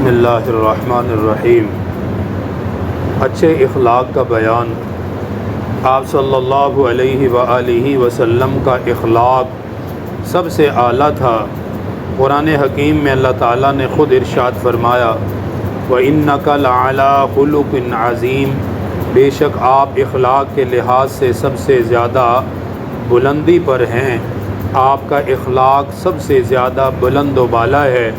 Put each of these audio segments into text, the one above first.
بسم اللہ الرحمن الرحیم۔ اچھے اخلاق کا بیان۔ آپ صلی اللہ علیہ وآلہ وسلم کا اخلاق سب سے اعلیٰ تھا۔ قرآن حکیم میں اللہ تعالیٰ نے خود ارشاد فرمایا وَإِنَّكَ لَعَلَىٰ خُلُقٍ عَظِيمٍ، بے شک آپ اخلاق کے لحاظ سے سب سے زیادہ بلندی پر ہیں، آپ کا اخلاق سب سے زیادہ بلند و بالا ہے۔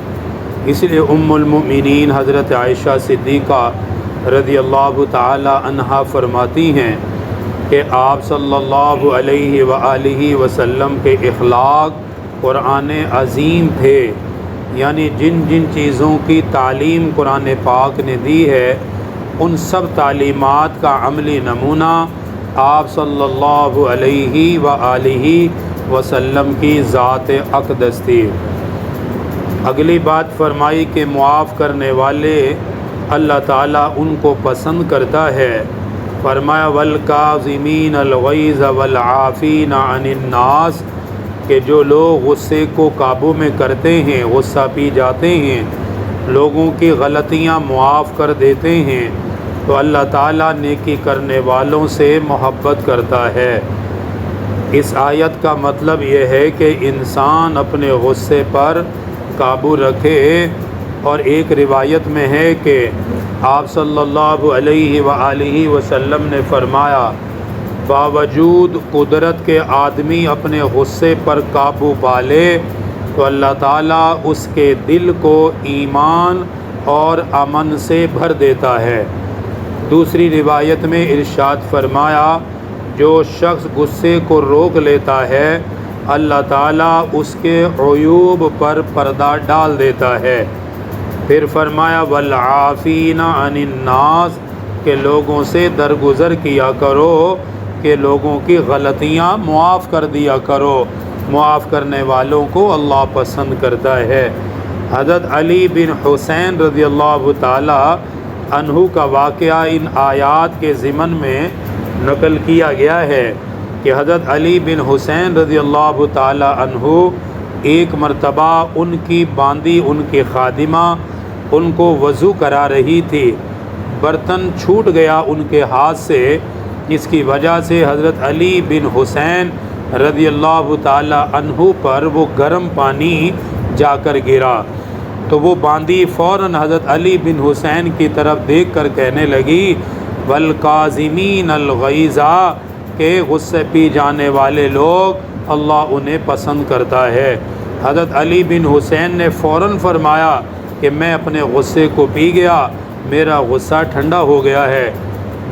اس لیے ام المؤمنین حضرت عائشہ صدیقہ رضی اللہ تعالی عنہا فرماتی ہیں کہ آپ صلی اللہ علیہ وآلہ وسلم کے اخلاق قرآن عظیم تھے، یعنی جن جن چیزوں کی تعلیم قرآن پاک نے دی ہے ان سب تعلیمات کا عملی نمونہ آپ صلی اللہ علیہ وآلہ وسلم کی ذات اقدس تھی۔ اگلی بات فرمائی کہ معاف کرنے والے اللہ تعالیٰ ان کو پسند کرتا ہے۔ فرمایا وَالْكَاظِمِينَ الْغَيْظَ وَالْعَافِينَ عَنِ النَّاسِ، کہ جو لوگ غصے کو قابو میں کرتے ہیں، غصہ پی جاتے ہیں، لوگوں کی غلطیاں معاف کر دیتے ہیں، تو اللہ تعالیٰ نیکی کرنے والوں سے محبت کرتا ہے۔ اس آیت کا مطلب یہ ہے کہ انسان اپنے غصے پر قابو رکھے، اور ایک روایت میں ہے کہ آپ صلی اللہ علیہ وآلہ وسلم نے فرمایا باوجود قدرت کے آدمی اپنے غصے پر قابو پا لے تو اللہ تعالیٰ اس کے دل کو ایمان اور امن سے بھر دیتا ہے۔ دوسری روایت میں ارشاد فرمایا جو شخص غصے کو روک لیتا ہے اللہ تعالیٰ اس کے عیوب پر پردہ ڈال دیتا ہے۔ پھر فرمایا وَالْعَافِينَ عَنِ النَّاسِ، کہ لوگوں سے درگزر کیا کرو، کہ لوگوں کی غلطیاں معاف کر دیا کرو، معاف کرنے والوں کو اللہ پسند کرتا ہے۔ حضرت علی بن حسین رضی اللہ تعالی عنہ کا واقعہ ان آیات کے ضمن میں نقل کیا گیا ہے کہ حضرت علی بن حسین رضی اللہ تعالی عنہ ایک مرتبہ ان کی باندی، ان کی خادمہ ان کو وضو کرا رہی تھی، برتن چھوٹ گیا ان کے ہاتھ سے، جس کی وجہ سے حضرت علی بن حسین رضی اللہ تعالی عنہ پر وہ گرم پانی جا کر گرا، تو وہ باندی فوراً حضرت علی بن حسین کی طرف دیکھ کر کہنے لگی وَالْكَاظِمِينَ الْغَيْظَ، کہ غصے پی جانے والے لوگ اللہ انہیں پسند کرتا ہے۔ حضرت علی بن حسین نے فوراً فرمایا کہ میں اپنے غصے کو پی گیا، میرا غصہ ٹھنڈا ہو گیا ہے۔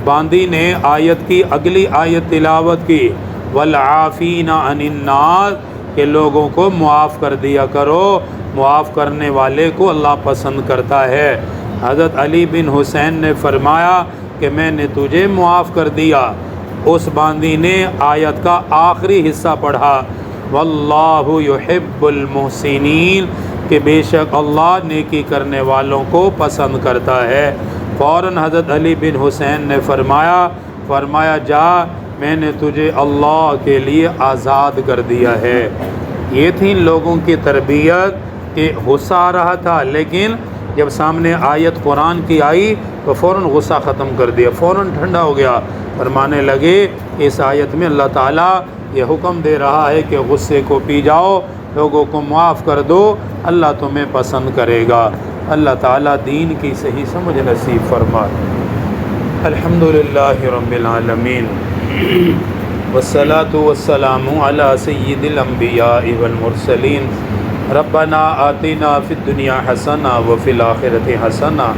باندی نے آیت کی اگلی آیت تلاوت کی وَالْعَافِينَ عَنِ النَّاسِ، کہ لوگوں کو معاف کر دیا کرو، معاف کرنے والے کو اللہ پسند کرتا ہے۔ حضرت علی بن حسین نے فرمایا کہ میں نے تجھے معاف کر دیا۔ اس باندی نے آیت کا آخری حصہ پڑھا واللہ یحب المحسنین، کہ بے شک اللہ نیکی کرنے والوں کو پسند کرتا ہے۔ فوراً حضرت علی بن حسین نے فرمایا جا، میں نے تجھے اللہ کے لیے آزاد کر دیا ہے۔ یہ تھی ان لوگوں کی تربیت کہ غصہ آ رہا تھا، لیکن جب سامنے آیت قرآن کی آئی تو فوراً غصہ ختم کر دیا، فوراً ٹھنڈا ہو گیا۔ فرمانے لگے اس آیت میں اللہ تعالیٰ یہ حکم دے رہا ہے کہ غصے کو پی جاؤ، لوگوں کو معاف کر دو، اللہ تمہیں پسند کرے گا۔ اللہ تعالیٰ دین کی صحیح سمجھ نصیب فرمائے۔ الحمدللہ رب العالمین، والصلاة والسلام علی سید الانبیاء والمرسلین، ربنا آتنا فی الدنیا حسنہ وفی الآخرۃ حسنہ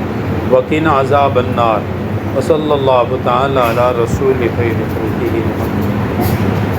وقنا عذاب النار، وصلی اللہ تعالی علی رسول خیر خلقہ محمد۔